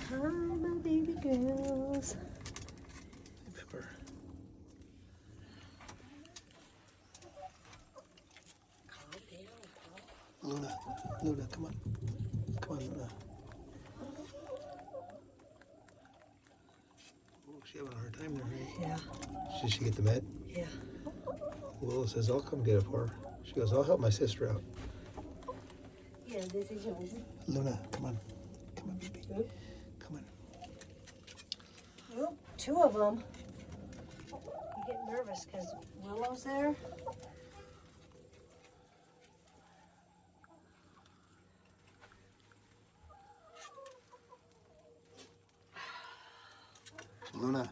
Hi, my baby girls. Hey, Pepper. Calm down, Paul. Luna, come on. Come on, Luna. Oh, she's having a hard time there, right? Yeah. Should she get the med? Yeah. Willow says, I'll come get it for her. She goes, I'll help my sister out. Yeah, this is yours. Luna, come on. Come on, baby. Oop. Come on. Oop, 2 of them. You get nervous because Willow's there. Luna.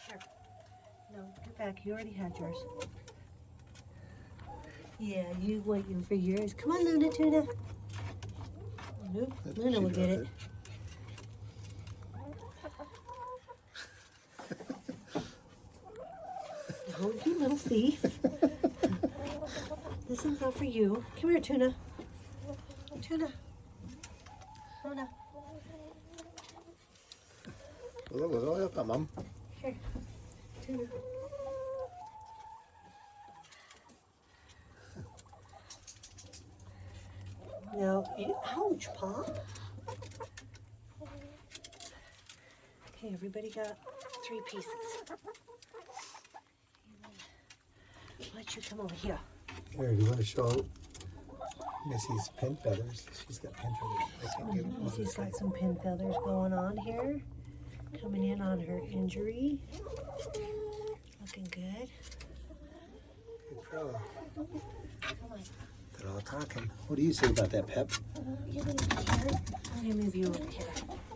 Here. No, get back. You already had yours. Yeah, you waiting for yours. Come on, Luna Tuna. Nope, Luna will get it. Oh, you little thief. This one's not for you. Come here, Tuna. Tuna. Luna. Willow, I'll help out, Mom. Here. Tuna. Now, ouch, Paw. Okay, everybody got 3 pieces. Let you come over here. Here, do you want to show Missy's pin feathers? She's got pin feathers. I can't get them. She's got some pin feathers going on here. Coming in on her injury. Looking good. Good girl. Come on. They're all talking. What do you say about that, Pep? You're gonna be here. I'm gonna move you over here.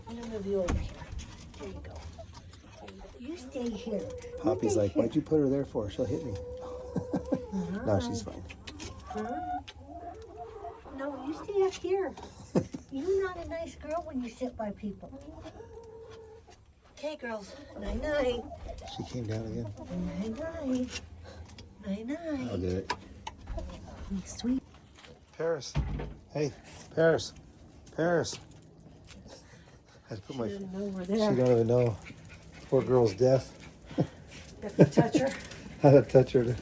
I'm gonna move you over here. There you go. There you go. You stay here. Poppy's stay like, here. why'd you put her there for? She'll hit me. No, she's fine. Huh? No, you stay up here. You're not a nice girl when you sit by people. Okay, girls. Night night. She came down again. Night night. Night night. I'll get it. Sweet. Paris. Hey, Paris. Paris. I had to put my. She doesn't know we're She there. don't even know. Poor girl's deaf. Have to touch her. How to touch her.